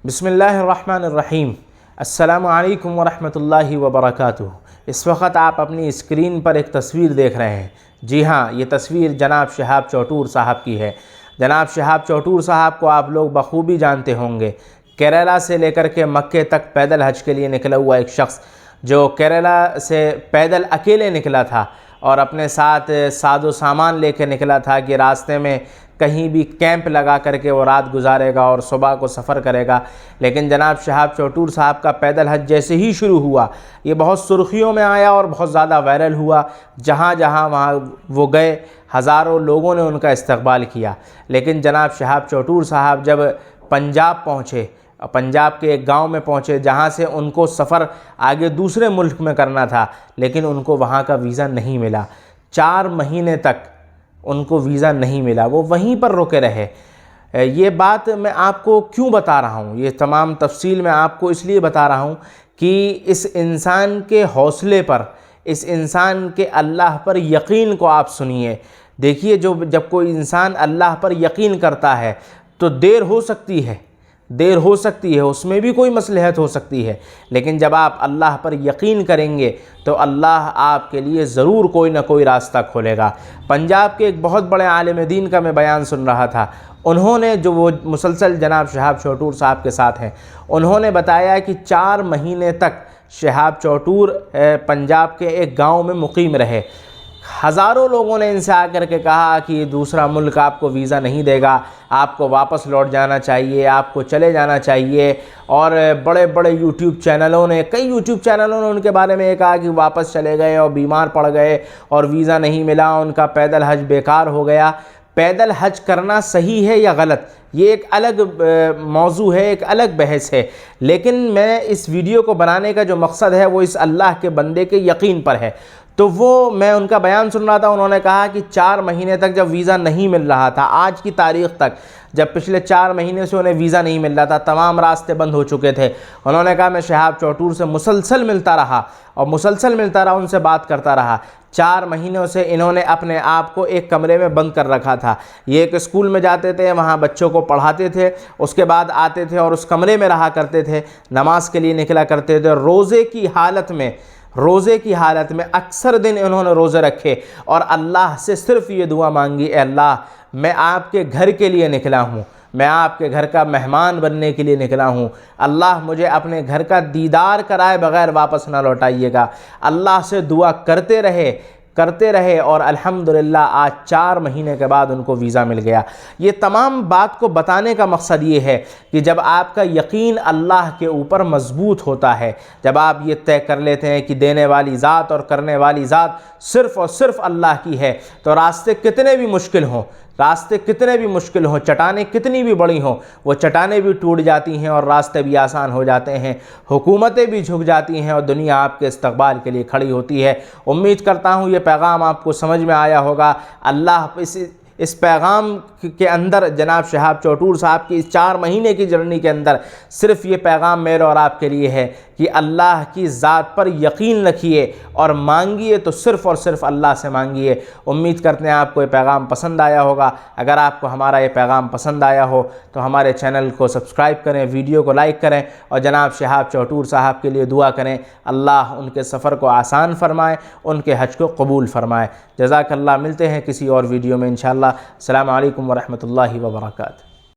بسم اللہ الرحمن الرحیم۔ السلام علیکم ورحمۃ اللہ وبرکاتہ۔ اس وقت آپ اپنی اسکرین پر ایک تصویر دیکھ رہے ہیں۔ جی ہاں، یہ تصویر جناب شہاب چوٹور صاحب کی ہے۔ جناب شہاب چوٹور صاحب کو آپ لوگ بخوبی جانتے ہوں گے۔ کیرالہ سے لے کر کے مکے تک پیدل حج کے لیے نکلا ہوا ایک شخص، جو کیرالہ سے پیدل اکیلے نکلا تھا اور اپنے ساتھ ساز و سامان لے کے نکلا تھا کہ راستے میں کہیں بھی کیمپ لگا کر کے وہ رات گزارے گا اور صبح کو سفر کرے گا۔ لیکن جناب شہاب چوٹور صاحب کا پیدل حج جیسے ہی شروع ہوا، یہ بہت سرخیوں میں آیا اور بہت زیادہ وائرل ہوا۔ جہاں جہاں وہاں وہ گئے، ہزاروں لوگوں نے ان کا استقبال کیا۔ لیکن جناب شہاب چوٹور صاحب جب پنجاب پہنچے، پنجاب کے ایک گاؤں میں پہنچے جہاں سے ان کو سفر آگے دوسرے ملک میں کرنا تھا، لیکن ان کو وہاں کا ویزا نہیں ملا۔ 4 مہینے تک ان کو ویزا نہیں ملا، وہ وہیں پر رکے رہے۔ یہ بات میں آپ کو کیوں بتا رہا ہوں؟ یہ تمام تفصیل میں آپ کو اس لیے بتا رہا ہوں کہ اس انسان کے حوصلے پر، اس انسان کے اللہ پر یقین کو آپ سنیے۔ دیکھیے، جب کوئی انسان اللہ پر یقین کرتا ہے تو دیر ہو سکتی ہے، اس میں بھی کوئی مصلحت ہو سکتی ہے، لیکن جب آپ اللہ پر یقین کریں گے تو اللہ آپ کے لیے ضرور کوئی نہ کوئی راستہ کھولے گا۔ پنجاب کے ایک بہت بڑے عالم دین کا میں بیان سن رہا تھا۔ انہوں نے، جو وہ مسلسل جناب شہاب چوٹور صاحب کے ساتھ ہیں، انہوں نے بتایا کہ 4 مہینے تک شہاب چوٹور پنجاب کے ایک گاؤں میں مقیم رہے۔ ہزاروں لوگوں نے ان سے آ کر کے کہا کہ دوسرا ملک آپ کو ویزا نہیں دے گا، آپ کو واپس لوٹ جانا چاہیے، آپ کو چلے جانا چاہیے۔ اور بڑے بڑے یوٹیوب چینلوں نے، کئی یوٹیوب چینلوں نے ان کے بارے میں یہ کہا کہ واپس چلے گئے اور بیمار پڑ گئے اور ویزا نہیں ملا، ان کا پیدل حج بیکار ہو گیا۔ پیدل حج کرنا صحیح ہے یا غلط، یہ ایک الگ موضوع ہے، ایک الگ بحث ہے، لیکن میں اس ویڈیو کو بنانے کا جو مقصد ہے وہ اس اللہ کے بندے کے یقین پر ہے۔ تو میں ان کا بیان سن رہا تھا، انہوں نے کہا کہ 4 مہینے تک جب ویزا نہیں مل رہا تھا، آج کی تاریخ تک، جب پچھلے 4 مہینے سے انہیں ویزا نہیں مل رہا تھا، تمام راستے بند ہو چکے تھے، انہوں نے کہا میں شہاب چوٹور سے مسلسل ملتا رہا ان سے بات کرتا رہا۔ 4 مہینوں سے انہوں نے اپنے آپ کو ایک کمرے میں بند کر رکھا تھا۔ یہ ایک اسکول میں جاتے تھے، وہاں بچوں کو پڑھاتے تھے، اس کے بعد آتے تھے اور اس کمرے میں رہا کرتے تھے، نماز کے لیے نکلا کرتے تھے۔ روزے کی حالت میں اکثر دن انہوں نے روزے رکھے اور اللہ سے صرف یہ دعا مانگی، اے اللہ، میں آپ کے گھر کے لیے نکلا ہوں، میں آپ کے گھر کا مہمان بننے کے لیے نکلا ہوں، اللہ مجھے اپنے گھر کا دیدار کرائے بغیر واپس نہ لوٹائیے گا۔ اللہ سے دعا کرتے رہے اور الحمدللہ آج 4 مہینے کے بعد ان کو ویزا مل گیا۔ یہ تمام بات کو بتانے کا مقصد یہ ہے کہ جب آپ کا یقین اللہ کے اوپر مضبوط ہوتا ہے، جب آپ یہ طے کر لیتے ہیں کہ دینے والی ذات اور کرنے والی ذات صرف اور صرف اللہ کی ہے، تو راستے کتنے بھی مشکل ہوں، چٹانیں کتنی بھی بڑی ہوں، وہ چٹانیں بھی ٹوٹ جاتی ہیں اور راستے بھی آسان ہو جاتے ہیں، حکومتیں بھی جھک جاتی ہیں اور دنیا آپ کے استقبال کے لیے کھڑی ہوتی ہے۔ امید کرتا ہوں یہ پیغام آپ کو سمجھ میں آیا ہوگا۔ اللہ اس پیغام کے اندر جناب شہاب چوٹور صاحب کی اس 4 مہینے کی جرنی کے اندر صرف یہ پیغام میرے اور آپ کے لیے ہے کہ اللہ کی ذات پر یقین رکھیے اور مانگیے تو صرف اور صرف اللہ سے مانگیے۔ امید کرتے ہیں آپ کو یہ پیغام پسند آیا ہوگا۔ اگر آپ کو ہمارا یہ پیغام پسند آیا ہو تو ہمارے چینل کو سبسکرائب کریں، ویڈیو کو لائک کریں اور جناب شہاب چوٹور صاحب کے لیے دعا کریں، اللہ ان کے سفر کو آسان فرمائے، ان کے حج کو قبول فرمائے۔ جزاک اللہ۔ ملتے ہیں کسی اور ویڈیو میں انشاءاللہ۔ السلام علیکم ورحمۃ اللہ وبرکاتہ۔